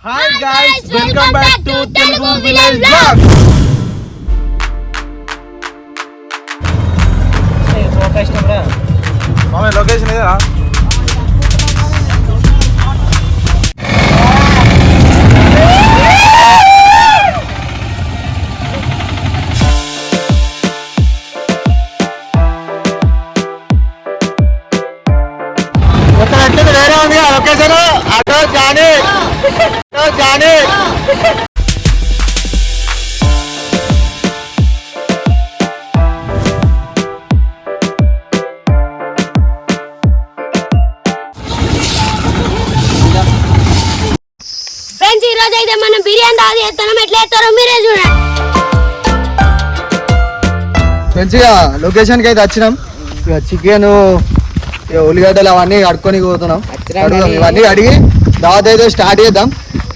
Hi guys, welcome back to Telugu Village Vlog. Mama location idera. Location అటో Johnny friends ఈ రోజు అయితే మనం బిర్యానీ తాగి చేస్తున్నాం. ఎట్లా చేస్తారో మీరే చూడండి. మంచిగా లొకేషన్ కి అయితే వచ్చినాం. చికెన్ ఉల్లిగడ్డలు అవన్నీ కడుక్కొని పోతున్నాం. ఇవన్నీ అడిగి దావత్ అయితే స్టార్ట్ చేద్దాం.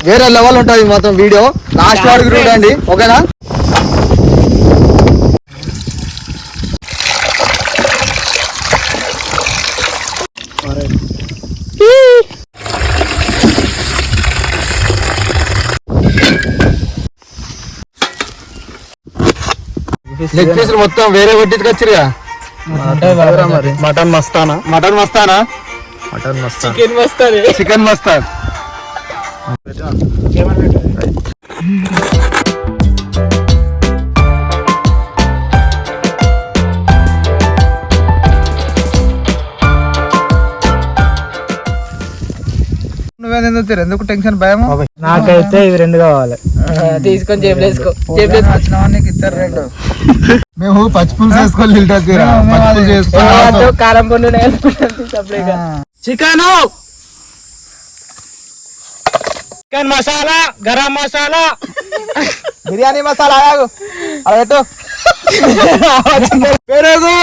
వేరే లెవెల్ ఉంటుంది మొత్తం వీడియో లాస్ట్ వరకు చూడండి, ఓకేనా? లెగ్ పీసులు మొత్తం వేరే కొట్టించుకొచ్చిరుగా. మటన్ మస్తానా చికెన్ మస్తాన్. నువ్వేందుకు ఎందుకు టెన్షన్ భయం? నాకైతే ఇవి రెండు కావాలి. తీసుకొని జేబులేసుకో. ఇద్దరు రెండు. మేము పచ్చిపులుసు వేసుకొని కారం పండు చికెన్ మసాలా, గరం మసాలా, బిర్యానీ మసాలా అలా పెట్టు. పెరుగు,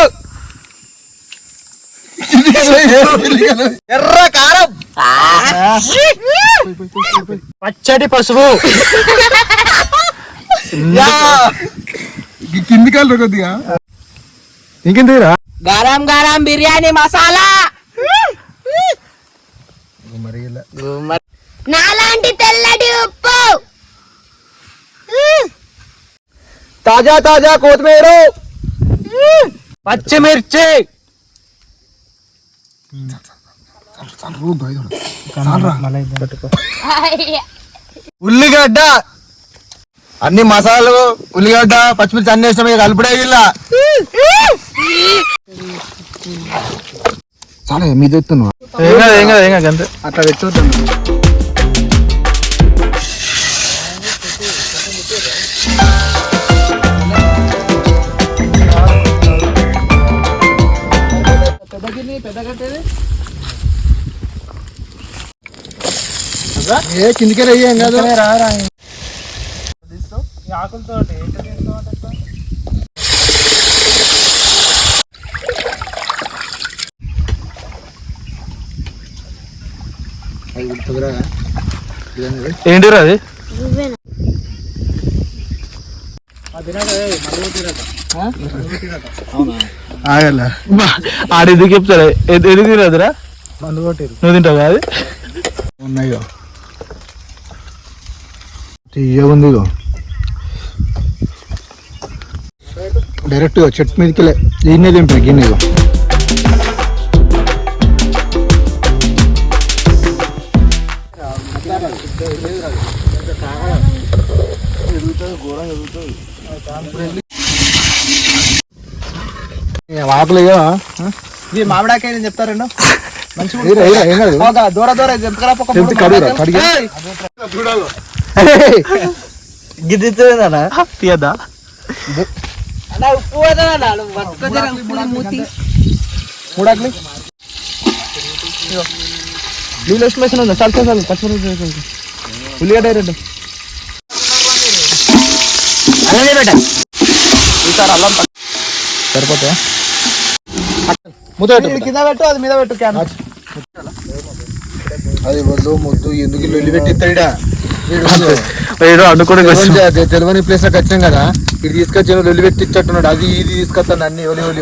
ఎర్ర కారం, పచ్చడి పసుపు, కింది కాలు కొద్దిగా ఇంకెందుకురా, గరం గరం బిర్యానీ మసాలా, నాలాంటి తెల్లటి ఉప్పు, తాజా తాజా కొత్తిమీర, పచ్చిమిర్చి, ఉల్లిగడ్డ, అన్ని మసాలాలు ఉల్లిగడ్డ పచ్చిమిర్చి అన్ని వేసినాం. కలుపుడే ఇలా చాలా మీద ఎత్తున్నావు. అంతే అట్లా పెట్టు. ఏ కిందికే రయ్యేం కాదు. ఆకులతో ఏంటిరా అది? ఆడెందుకు చెప్తారా? ఎందుకు తినదురా? నువ్వు తింటావు కాదు? ఉన్నాయో తీయగుంది. డైరెక్ట్ చెట్టు మీదకి దీన్నే తింటా గిన్నె. ఆకులు మామిడాకాయ చెప్తారండి. గిద్దా తీయద్దా? మూడాకులు నీళ్ళు ఎస్టిమేషన్ ఉందా? చాలు చాలు పచ్చిమిరపకాయ ఉల్లిగడ్డ రెండు సరిపోతా. కింద పెట్టు, అది మీద పెట్టు. క్యాన్ అది వద్దు ముద్దు ఎందుకు లొల్లి పెట్టి ఇస్తాడా? తెలియని ప్లేస్ లోకి వచ్చాం కదా, ఇది తీసుకొచ్చి లొల్లి పెట్టి ఇచ్చట్టున్నాడు. అది ఇది తీసుకొస్తాను అన్ని ఒలి ఒలి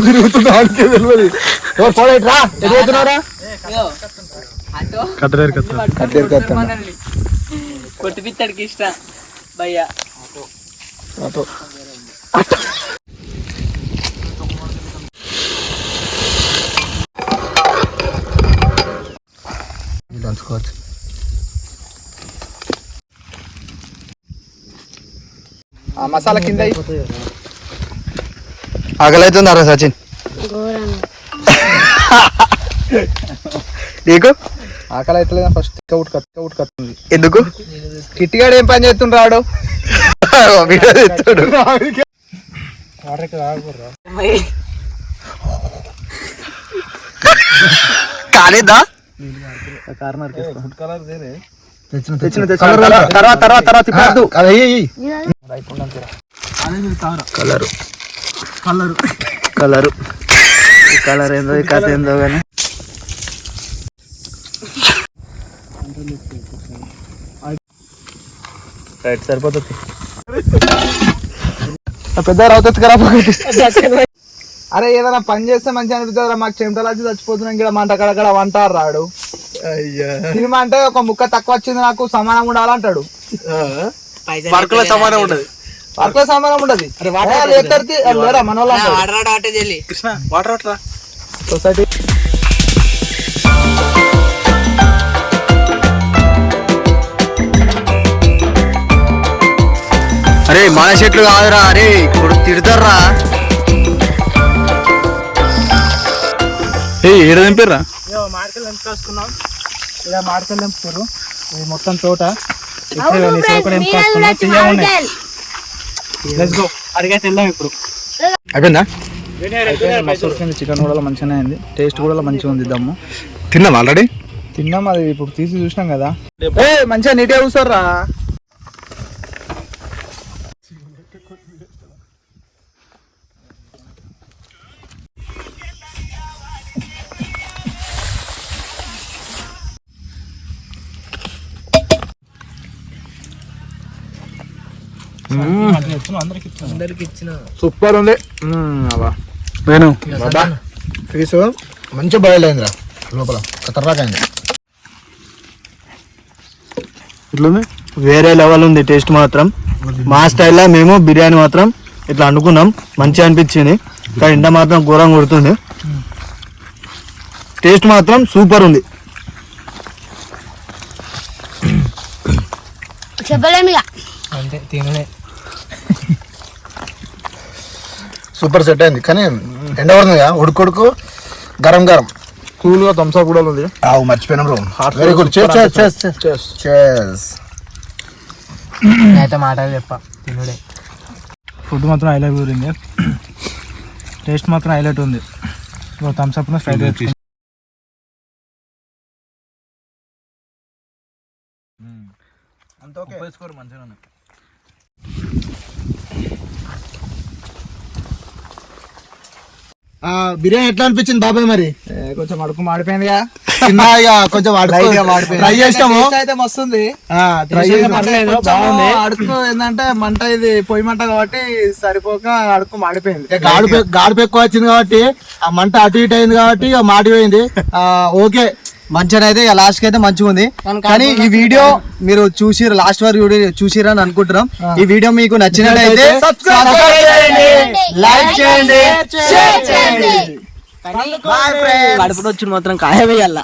తిరుగుతుంది. తెలియదు కొట్టు పిత్తడికి ఇష్టం భయ్యా దంచుకోవచ్చు. ఆ మసాలా కింద ఆకలి అవుతుందా సచిన్ ఘోరంగా నీకు? ఆకలి అవుతలేదు ఫస్ట్ ఉట్టుకత్తుంది. ఎందుకు? కిట్టిగాడు ఏం పని చేస్తుండ్రాడు వీడియో తీస్తాడు. కాలేదా? కలర్ ఏందో ఈ కథ ఏందో కానీ సరిపోతుంది. పెద్ద రౌత్ ఖరాబ్. అరే ఏదైనా పని చేస్తే మంచిగా అనిపిస్తుంది. మాకు చెమటలు వచ్చి చచ్చిపోతున్నాం ఇక్కడ మంట కడకడ వంటారు రాడు. సినిమా అంటే ఒక ముక్క తక్కువ వచ్చింది నాకు సమానం ఉండాలంటాడు. వర్కుల సమానం ఉండదు. వర్కుల సమానం ఉండదు. లేరా మన వాళ్ళు సొసైటీ అరే మన చెట్లు కాదురా, అరే ఇప్పుడు తిడతారా. ఏడ దింపారా? మామిడికాయలు ఎంపుకొసుకున్నాం. ఇలా మామిడికాయలు ఎంపుతారు. ఇది మొత్తం తోట అడిగైతే వెళ్దాం ఇప్పుడు. అయిపోయిందా? చికెన్ కూడా మంచిగానే అయింది. టేస్ట్ కూడా మంచిగా ఉంది. దమ్ము తిన్నాం ఆల్రెడీ. తిన్నాం. అది ఇప్పుడు తీసి చూసినాం కదా. మంచిగా నీట్గా చూస్తారా. సూపర్ ఉంది. ఫీసు మంచిగా బాయిల్ అయిందిరా, లోపల ఖతర్నాక్ అయింది. ఇట్లుంది, వేరే లెవెల్ ఉంది టేస్ట్ మాత్రం. మా స్టైల్లో మేము బిర్యానీ మాత్రం ఇట్లా అనుకున్నాం, మంచిగా అనిపించింది. కానీ ఇంట మాత్రం ఘోరంగా కొడుతుంది. టేస్ట్ మాత్రం సూపర్ ఉంది. చెప్పలేము అంతే తినలే. సూపర్ సెట్ అయింది. కానీ ఎండ పడుతుంది కదా, ఉడుకు గరం గరం కూల్ గా థమ్స్ అప్ కూడా ఉంది. మర్చిపోయినా బ్రో. Very good. అయితే మాటలు చెప్ప తినుడే. ఫుడ్ మాత్రం హైలైట్ ఉంది. టేస్ట్ మాత్రం హైలైట్ ఉంది. థమ్స్ అప్ స్ట్రైట్ అంత ఓకే. మంచిగా బిర్యానీ ఎట్లా అనిపించింది బాబాయ్? మరి కొంచెం అడుగు మాడిపోయిందిగా. కొంచెం ట్రై చేసినాము. అయితే మస్తుంది. బాగుంది. అడుగు ఏంటంటే మంట, ఇది పొయ్యి మంట కాబట్టి సరిపోక అడుగు మాడిపోయింది. గాడుపు ఎక్కువ వచ్చింది కాబట్టి ఆ మంట అటు ఇటు అయింది కాబట్టి ఇక మాడిపోయింది. ఓకే, మంచిగా అయితే లాస్ట్ కి అయితే మంచిగా ఉంది. కానీ ఈ వీడియో మీరు చూసిరు, లాస్ట్ వరకు చూసిరని అనుకుంటున్నాం. ఈ వీడియో మీకు నచ్చినట్లయితే లైక్ చేయండి, షేర్ చేయండి. కడుపులో వచ్చి మాత్రం కాయ వేయాల.